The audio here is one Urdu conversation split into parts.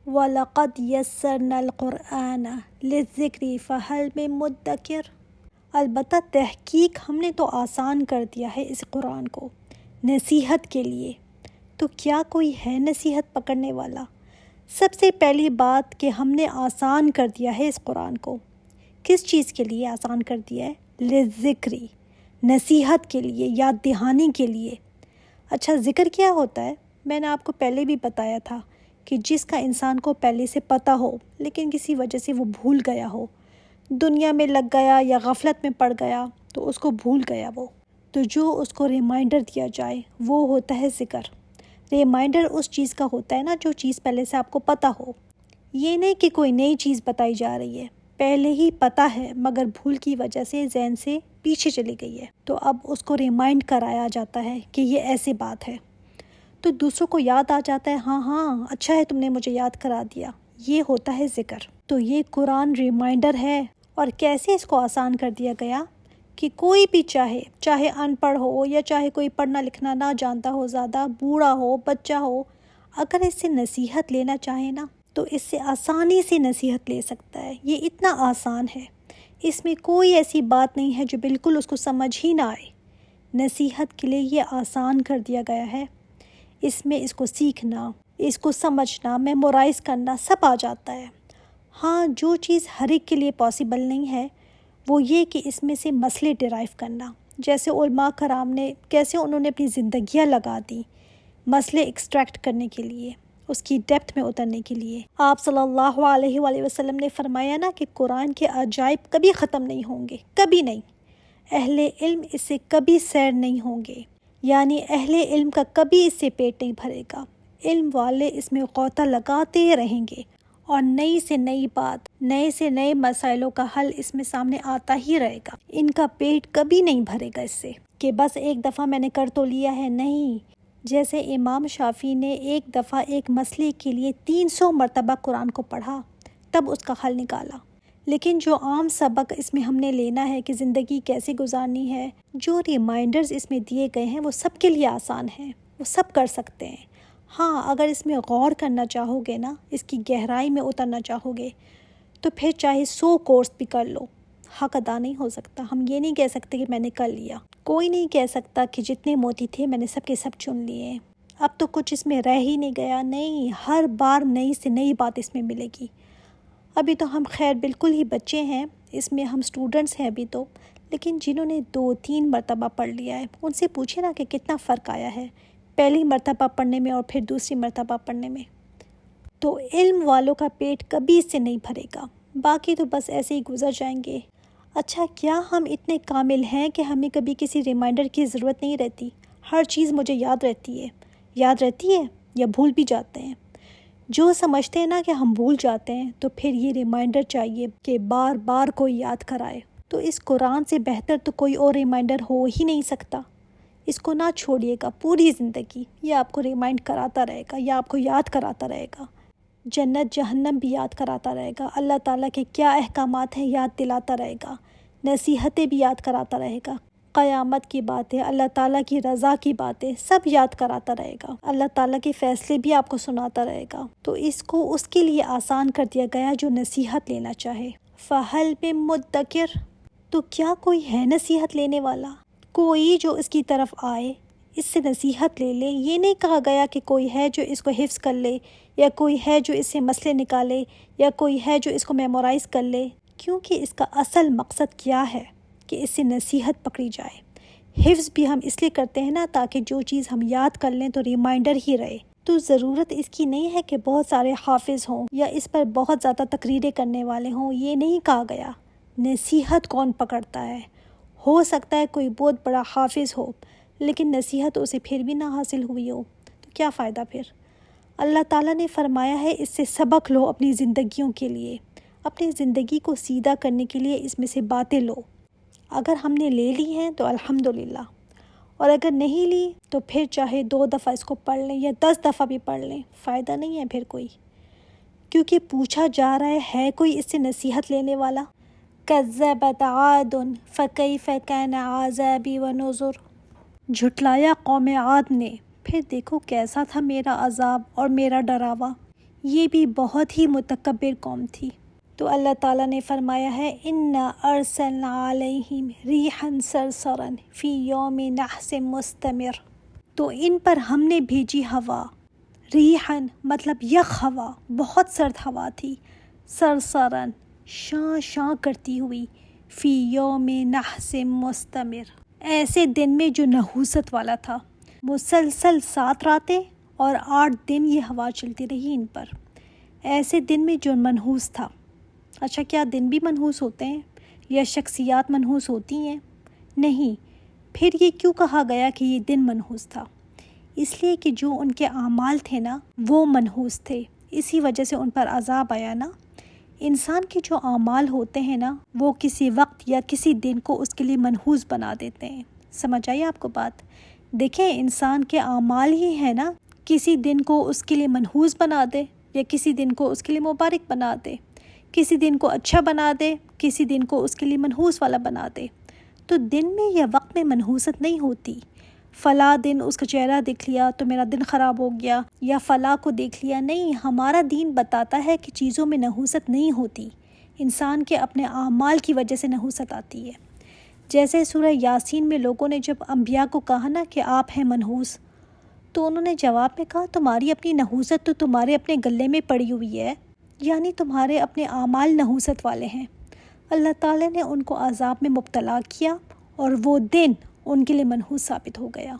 وَلَقَدْ يَسَّرْنَا الْقُرْآنَ لِلذِّكْرِ فَهَلْ مِن مُدَّكِرٍ۔ البتہ تحقیق ہم نے تو آسان کر دیا ہے اس قرآن کو نصیحت کے لیے، تو کیا کوئی ہے نصیحت پکڑنے والا؟ سب سے پہلی بات کہ ہم نے آسان کر دیا ہے اس قرآن کو، کس چیز کے لیے آسان کر دیا ہے؟ للذکری، نصیحت کے لیے، یاد دہانی کے لیے۔ اچھا، ذکر کیا ہوتا ہے؟ میں نے آپ کو پہلے بھی بتایا تھا کہ جس کا انسان کو پہلے سے پتہ ہو لیکن کسی وجہ سے وہ بھول گیا ہو، دنیا میں لگ گیا یا غفلت میں پڑ گیا تو اس کو بھول گیا وہ، تو جو اس کو ریمائنڈر دیا جائے وہ ہوتا ہے ذکر۔ ریمائنڈر اس چیز کا ہوتا ہے نا جو چیز پہلے سے آپ کو پتہ ہو، یہ نہیں کہ کوئی نئی چیز بتائی جا رہی ہے، پہلے ہی پتہ ہے مگر بھول کی وجہ سے ذہن سے پیچھے چلی گئی ہے، تو اب اس کو ریمائنڈ کرایا جاتا ہے کہ یہ ایسی بات ہے، تو دوسروں کو یاد آ جاتا ہے، ہاں اچھا ہے تم نے مجھے یاد کرا دیا، یہ ہوتا ہے ذکر۔ تو یہ قرآن ریمائنڈر ہے۔ اور کیسے اس کو آسان کر دیا گیا کہ کوئی بھی چاہے ان پڑھ ہو یا چاہے کوئی پڑھنا لکھنا نہ جانتا ہو، زیادہ بوڑھا ہو، بچہ ہو، اگر اس سے نصیحت لینا چاہے نا تو اس سے آسانی سے نصیحت لے سکتا ہے۔ یہ اتنا آسان ہے، اس میں کوئی ایسی بات نہیں ہے جو بالکل اس کو سمجھ ہی نہ آئے۔ نصیحت کے لیے یہ آسان کر دیا گیا ہے، اس میں اس کو سیکھنا، اس کو سمجھنا، میمورائز کرنا سب آ جاتا ہے۔ ہاں، جو چیز ہر ایک کے لیے پاسبل نہیں ہے وہ یہ کہ اس میں سے مسئلے ڈرائیو کرنا، جیسے علماء کرام نے کیسے انہوں نے اپنی زندگیاں لگا دی مسئلے ایکسٹریکٹ کرنے کے لیے، اس کی ڈیپتھ میں اترنے کے لیے۔ آپ صلی اللہ علیہ وآلہ وسلم نے فرمایا نا کہ قرآن کے عجائب کبھی ختم نہیں ہوں گے، کبھی نہیں، اہل علم اس سے کبھی سیر نہیں ہوں گے، یعنی اہل علم کا کبھی اس سے پیٹ نہیں بھرے گا، علم والے اس میں غوطہ لگاتے رہیں گے اور نئی سے نئی بات، نئے سے نئے مسائلوں کا حل اس میں سامنے آتا ہی رہے گا۔ ان کا پیٹ کبھی نہیں بھرے گا اس سے کہ بس ایک دفعہ میں نے کر تو لیا ہے، نہیں۔ جیسے امام شافعی نے ایک دفعہ ایک مسئلے کے لیے 300 مرتبہ قرآن کو پڑھا تب اس کا حل نکالا، لیکن جو عام سبق اس میں ہم نے لینا ہے کہ زندگی کیسے گزارنی ہے، جو ریمائنڈرز اس میں دیے گئے ہیں وہ سب کے لیے آسان ہیں، وہ سب کر سکتے ہیں۔ ہاں، اگر اس میں غور کرنا چاہو گے نا، اس کی گہرائی میں اترنا چاہو گے تو پھر چاہے 100 کورس بھی کر لو، حق ادا نہیں ہو سکتا۔ ہم یہ نہیں کہہ سکتے کہ میں نے کر لیا، کوئی نہیں کہہ سکتا کہ جتنے موتی تھے میں نے سب کے سب چن لیے، اب تو کچھ اس میں رہ ہی نہیں گیا۔ نہیں، ہر بار نئی سے نئی بات اس میں ملے گی۔ ابھی تو ہم خیر بالکل ہی بچے ہیں، اس میں ہم سٹوڈنٹس ہیں ابھی تو، لیکن جنہوں نے 2-3 مرتبہ پڑھ لیا ہے ان سے پوچھے نا کہ کتنا فرق آیا ہے پہلی مرتبہ پڑھنے میں اور پھر دوسری مرتبہ پڑھنے میں۔ تو علم والوں کا پیٹ کبھی اس سے نہیں بھرے گا، باقی تو بس ایسے ہی گزر جائیں گے۔ اچھا، کیا ہم اتنے کامل ہیں کہ ہمیں کبھی کسی ریمائنڈر کی ضرورت نہیں رہتی؟ ہر چیز مجھے یاد رہتی ہے یا بھول بھی جاتے ہیں؟ جو سمجھتے ہیں نا کہ ہم بھول جاتے ہیں تو پھر یہ ریمائنڈر چاہیے کہ بار بار کوئی یاد کرائے۔ تو اس قرآن سے بہتر تو کوئی اور ریمائنڈر ہو ہی نہیں سکتا۔ اس کو نہ چھوڑیے گا، پوری زندگی یہ آپ کو ریمائنڈ کراتا رہے گا، یا آپ کو یاد کراتا رہے گا، جنت جہنم بھی یاد کراتا رہے گا، اللہ تعالیٰ کے کیا احکامات ہیں یاد دلاتا رہے گا، نصیحتیں بھی یاد کراتا رہے گا، قیامت کی باتیں، اللہ تعالیٰ کی رضا کی باتیں سب یاد کراتا رہے گا، اللہ تعالیٰ کے فیصلے بھی آپ کو سناتا رہے گا۔ تو اس کو اس کے لیے آسان کر دیا گیا جو نصیحت لینا چاہے۔ فَهَلْ مِن مُدَّكِرٍ، تو کیا کوئی ہے نصیحت لینے والا؟ کوئی جو اس کی طرف آئے، اس سے نصیحت لے لے۔ یہ نہیں کہا گیا کہ کوئی ہے جو اس کو حفظ کر لے، یا کوئی ہے جو اس سے مسئلے نکالے، یا کوئی ہے جو اس کو میمورائز کر لے، کیونکہ اس کا اصل مقصد کیا ہے کہ اس سے نصیحت پکڑی جائے۔ حفظ بھی ہم اس لیے کرتے ہیں نا تاکہ جو چیز ہم یاد کر لیں تو ریمائنڈر ہی رہے۔ تو ضرورت اس کی نہیں ہے کہ بہت سارے حافظ ہوں یا اس پر بہت زیادہ تقریریں کرنے والے ہوں، یہ نہیں کہا گیا۔ نصیحت کون پکڑتا ہے؟ ہو سکتا ہے کوئی بہت بڑا حافظ ہو لیکن نصیحت اسے پھر بھی نہ حاصل ہوئی ہو، تو کیا فائدہ پھر؟ اللہ تعالیٰ نے فرمایا ہے اس سے سبق لو اپنی زندگیوں کے لیے، اپنی زندگی کو سیدھا کرنے کے لیے اس میں سے باتیں لو۔ اگر ہم نے لے لی ہیں تو الحمدللہ، اور اگر نہیں لی تو پھر چاہے 2 دفعہ اس کو پڑھ لیں یا 10 دفعہ بھی پڑھ لیں، فائدہ نہیں ہے پھر کوئی، کیونکہ پوچھا جا رہا ہے کوئی اس سے نصیحت لینے والا؟ کذبت عاد فکیف کان عذابی ونذر، جھٹلایا قوم عاد نے، پھر دیکھو کیسا تھا میرا عذاب اور میرا ڈراوا۔ یہ بھی بہت ہی متکبر قوم تھی۔ تو اللہ تعالیٰ نے فرمایا ہے اِنَّا أَرْسَلْنَا عَلَيْهِمْ رِيحًا صَرْصَرًا فِي يَوْمِ نَحْسٍ مُسْتَمِرٍ، تو ان پر ہم نے بھیجی ہوا، ریحًا مطلب یخ ہوا، بہت سرد ہوا تھی، صرصراً شاں شاں کرتی ہوئی، فی یوم نحس مستمر، ایسے دن میں جو نحوست والا تھا، مسلسل 7 راتیں اور 8 دن یہ ہوا چلتی رہی ان پر، ایسے دن میں جو منحوس تھا۔ اچھا، کیا دن بھی منحوس ہوتے ہیں یا شخصیات منحوس ہوتی ہیں؟ نہیں، پھر یہ کیوں کہا گیا کہ یہ دن منحوس تھا؟ اس لیے کہ جو ان کے اعمال تھے نا وہ منحوس تھے، اسی وجہ سے ان پر عذاب آیا نا۔ انسان کے جو اعمال ہوتے ہیں نا وہ کسی وقت یا کسی دن کو اس کے لیے منحوس بنا دیتے ہیں۔ سمجھ آئی آپ کو بات؟ دیکھیں، انسان کے اعمال ہی ہیں نا، کسی دن کو اس کے لیے منحوس بنا دے یا کسی دن کو اس کے لیے مبارک بنا دے، کسی دن کو اچھا بنا دے، کسی دن کو اس کے لیے منحوس والا بنا دے۔ تو دن میں یا وقت میں منحوست نہیں ہوتی، فلاں دن اس کا چہرہ دیکھ لیا تو میرا دن خراب ہو گیا، یا فلاں کو دیکھ لیا، نہیں، ہمارا دین بتاتا ہے کہ چیزوں میں نحوست نہیں ہوتی، انسان کے اپنے اعمال کی وجہ سے نحوست آتی ہے۔ جیسے سورہ یاسین میں لوگوں نے جب انبیاء کو کہا نا کہ آپ ہیں منحوس، تو انہوں نے جواب میں کہا تمہاری اپنی نحوست تو تمہارے اپنے گلے میں پڑی ہوئی ہے، یعنی تمہارے اپنے اعمال نحوست والے ہیں۔ اللہ تعالیٰ نے ان کو عذاب میں مبتلا کیا اور وہ دن ان کے لیے منحوس ثابت ہو گیا۔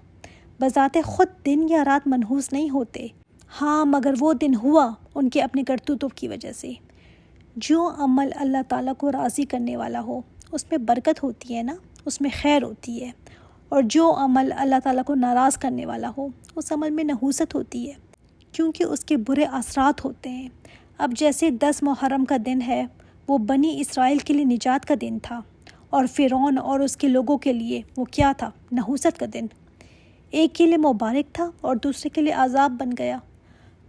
بذات خود دن یا رات منحوس نہیں ہوتے، ہاں مگر وہ دن ہوا ان کے اپنے کرتوتوں کی وجہ سے۔ جو عمل اللہ تعالیٰ کو راضی کرنے والا ہو اس میں برکت ہوتی ہے نا، اس میں خیر ہوتی ہے، اور جو عمل اللہ تعالیٰ کو ناراض کرنے والا ہو اس عمل میں نحوست ہوتی ہے، کیونکہ اس کے برے اثرات ہوتے ہیں۔ اب جیسے 10 محرم کا دن ہے، وہ بنی اسرائیل کے لیے نجات کا دن تھا، اور فرعون اور اس کے لوگوں کے لیے وہ کیا تھا؟ نحوست کا دن۔ ایک کے لیے مبارک تھا اور دوسرے کے لیے عذاب بن گیا۔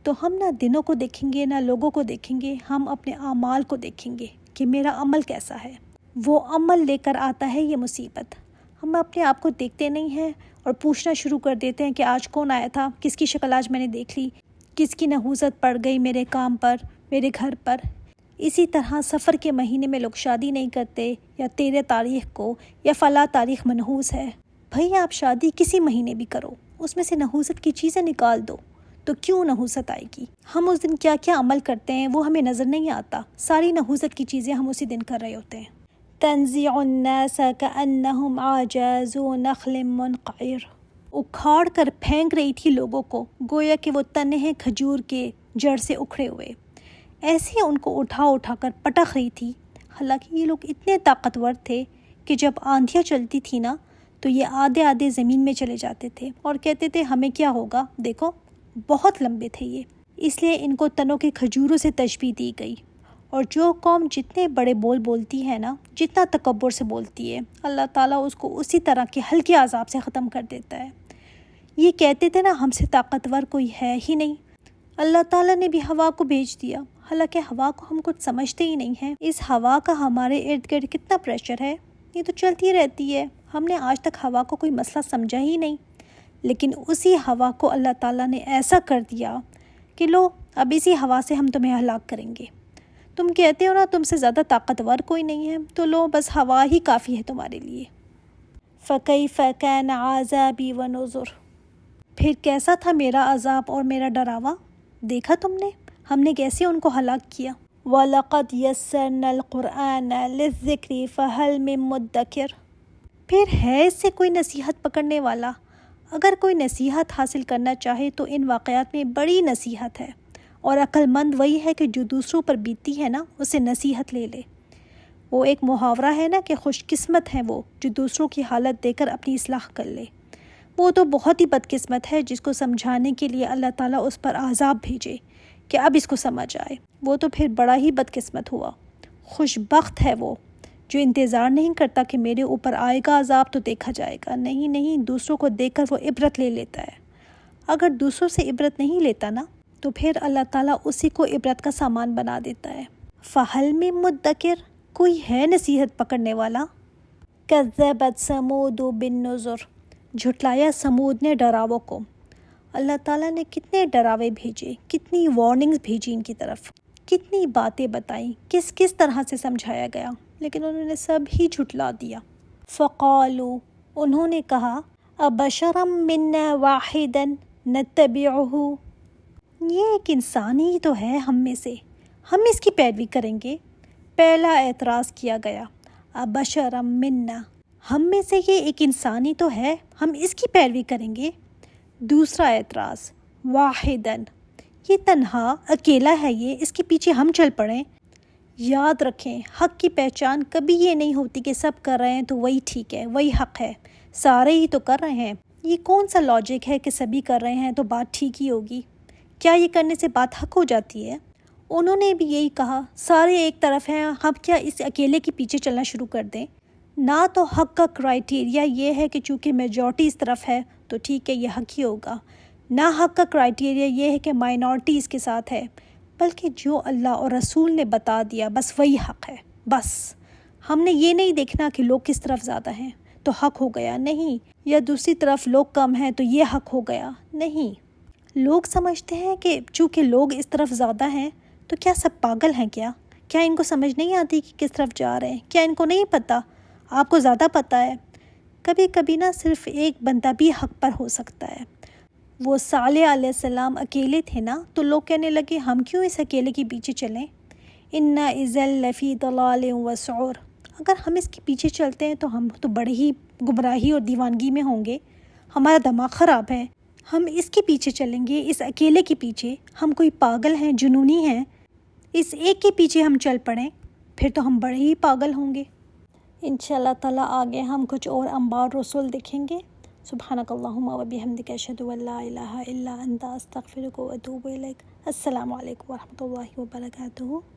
تو ہم نہ دنوں کو دیکھیں گے نہ لوگوں کو دیکھیں گے، ہم اپنے اعمال کو دیکھیں گے کہ میرا عمل کیسا ہے۔ وہ عمل لے کر آتا ہے یہ مصیبت۔ ہم اپنے آپ کو دیکھتے نہیں ہیں اور پوچھنا شروع کر دیتے ہیں کہ آج کون آیا تھا، کس کی شکل آج میں نے دیکھ لی، کس کی نحوست پڑ گئی میرے کام پر، میرے گھر پر۔ اسی طرح سفر کے مہینے میں لوگ شادی نہیں کرتے، یا 13 تاریخ کو یا فلاں تاریخ منحوس ہے۔ بھئی آپ شادی کسی مہینے بھی کرو، اس میں سے نحوست کی چیزیں نکال دو، تو کیوں نحوست آئے گی؟ ہم اس دن کیا کیا عمل کرتے ہیں وہ ہمیں نظر نہیں آتا، ساری نحوست کی چیزیں ہم اسی دن کر رہے ہوتے ہیں۔ تنزع الناس كأنهم اعجاز نخل منقعر، اکھاڑ کر پھینک رہی تھی لوگوں کو گویا کہ وہ تنے ہیں کھجور کے جڑ سے اکھڑے ہوئے، ایسے ہی ان کو اٹھا اٹھا کر پٹخ رہی تھی۔ حالانکہ یہ لوگ اتنے طاقتور تھے کہ جب آندھیاں چلتی تھی نا تو یہ آدھے آدھے زمین میں چلے جاتے تھے اور کہتے تھے ہمیں کیا ہوگا، دیکھو بہت لمبے تھے یہ، اس لیے ان کو تنوں کے کھجوروں سے تشبیہ دی گئی۔ اور جو قوم جتنے بڑے بول بولتی ہے نا، جتنا تکبر سے بولتی ہے، اللہ تعالیٰ اس کو اسی طرح کے ہلکے عذاب سے ختم کر دیتا ہے۔ یہ کہتے تھے نا ہم سے طاقتور کوئی ہے ہی نہیں، اللہ تعالیٰ نے بھی ہوا کو بھیج دیا، حالانکہ ہوا کو ہم کچھ سمجھتے ہی نہیں ہیں۔ اس ہوا کا ہمارے ارد گرد کتنا پریشر ہے، یہ تو چلتی رہتی ہے، ہم نے آج تک ہوا کو کوئی مسئلہ سمجھا ہی نہیں، لیکن اسی ہوا کو اللہ تعالیٰ نے ایسا کر دیا کہ لو اب اسی ہوا سے ہم تمہیں ہلاک کریں گے۔ تم کہتے ہو نا تم سے زیادہ طاقتور کوئی نہیں ہے، تو لو بس ہوا ہی کافی ہے تمہارے لیے۔ فَكَيْفَ كَانَ عَذَابِي وَنُذُرِ، پھر کیسا تھا میرا عذاب اور میرا ڈراوا، دیکھا تم نے ہم نے کیسے ان کو ہلاک کیا۔ وَلَقَدْ يَسَّرْنَا الْقُرْآنَ لِلذِّكْرِ فَهَلْ مِن مُدَّكِرٍ، پھر ہے اس سے کوئی نصیحت پکڑنے والا؟ اگر کوئی نصیحت حاصل کرنا چاہے تو ان واقعات میں بڑی نصیحت ہے، اور عقل مند وہی ہے کہ جو دوسروں پر بیتتی ہے نا اسے نصیحت لے لے۔ وہ ایک محاورہ ہے نا کہ خوش قسمت ہے وہ جو دوسروں کی حالت دے کر اپنی اصلاح کر لے، وہ تو بہت ہی بدقسمت ہے جس کو سمجھانے کے لیے اللہ تعالیٰ اس پر عذاب بھیجے کہ اب اس کو سمجھ آئے، وہ تو پھر بڑا ہی بدقسمت ہوا۔ خوش بخت ہے وہ جو انتظار نہیں کرتا کہ میرے اوپر آئے گا عذاب تو دیکھا جائے گا، نہیں نہیں، دوسروں کو دیکھ کر وہ عبرت لے لیتا ہے۔ اگر دوسروں سے عبرت نہیں لیتا نا تو پھر اللہ تعالیٰ اسی کو عبرت کا سامان بنا دیتا ہے۔ فَهَلْ مِن مُدَّكِرٍ، کوئی ہے نصیحت پکڑنے والا؟ كَذَّبَتْ ثَمُودُ بِالنُّذُرِ، جھٹلایا سمود نے ڈراووں کو۔ اللہ تعالیٰ نے کتنے ڈراوے بھیجے، کتنی وارننگز بھیجی ان کی طرف، کتنی باتیں بتائیں، کس کس طرح سے سمجھایا گیا، لیکن انہوں نے سب ہی جھٹلا دیا۔ فقالوا، انہوں نے کہا، ابشرا منا واحدا نتبعہ، یہ ایک انسان ہی تو ہے ہم میں سے، ہم اس کی پیروی کریں گے۔ پہلا اعتراض کیا گیا، ابشرا منا، ہم میں سے یہ ایک انسان ہی تو ہے، ہم اس کی پیروی کریں گے۔ دوسرا اعتراض، واحدن، یہ تنہا اکیلا ہے، یہ اس کے پیچھے ہم چل پڑیں۔ یاد رکھیں، حق کی پہچان کبھی یہ نہیں ہوتی کہ سب کر رہے ہیں تو وہی ٹھیک ہے، وہی حق ہے، سارے ہی تو کر رہے ہیں۔ یہ کون سا لاجک ہے کہ سبھی کر رہے ہیں تو بات ٹھیک ہی ہوگی؟ کیا یہ کرنے سے بات حق ہو جاتی ہے؟ انہوں نے بھی یہی کہا، سارے ایک طرف ہیں، ہم کیا اس اکیلے کے پیچھے چلنا شروع کر دیں؟ نہ تو حق کا کرائٹیریا یہ ہے کہ چونکہ میجورٹی اس طرف ہے تو ٹھیک ہے، یہ حق ہی ہوگا، نہ حق کا کرائٹیریا یہ ہے کہ مائنورٹی اس کے ساتھ ہے، بلکہ جو اللہ اور رسول نے بتا دیا بس وہی حق ہے۔ بس ہم نے یہ نہیں دیکھنا کہ لوگ کس طرف زیادہ ہیں تو حق ہو گیا، نہیں، یا دوسری طرف لوگ کم ہیں تو یہ حق ہو گیا، نہیں۔ لوگ سمجھتے ہیں کہ چونکہ لوگ اس طرف زیادہ ہیں تو کیا سب پاگل ہیں؟ کیا ان کو سمجھ نہیں آتی کہ کس طرف جا رہے ہیں؟ کیا ان کو نہیں پتہ؟ آپ کو زیادہ پتہ ہے۔ کبھی کبھی نہ صرف ایک بندہ بھی حق پر ہو سکتا ہے۔ وہ صالح علیہ السلام اکیلے تھے نا، تو لوگ کہنے لگے ہم کیوں اس اکیلے کے پیچھے چلیں؟ اِنَّا اِذًا لَفِي ضَلَالٍ وَسُعُرٍ، اگر ہم اس کے پیچھے چلتے ہیں تو ہم تو بڑے ہی گمراہی اور دیوانگی میں ہوں گے، ہمارا دماغ خراب ہے، ہم اس کے پیچھے چلیں گے، اس اکیلے کے پیچھے، ہم کوئی پاگل ہیں، جنونی ہیں، اس ایک کے پیچھے ہم چل پڑیں، پھر تو ہم بڑے ہی پاگل ہوں گے۔ انشاءاللہ تعالیٰ آگے ہم کچھ اور انباء رسول دیکھیں گے۔ سبحانک اللہم و بحمدک، اشہد ان لا الہ الا انت، استغفرک و اتوب الیک۔ السلام علیکم ورحمۃ اللہ وبرکاتہ۔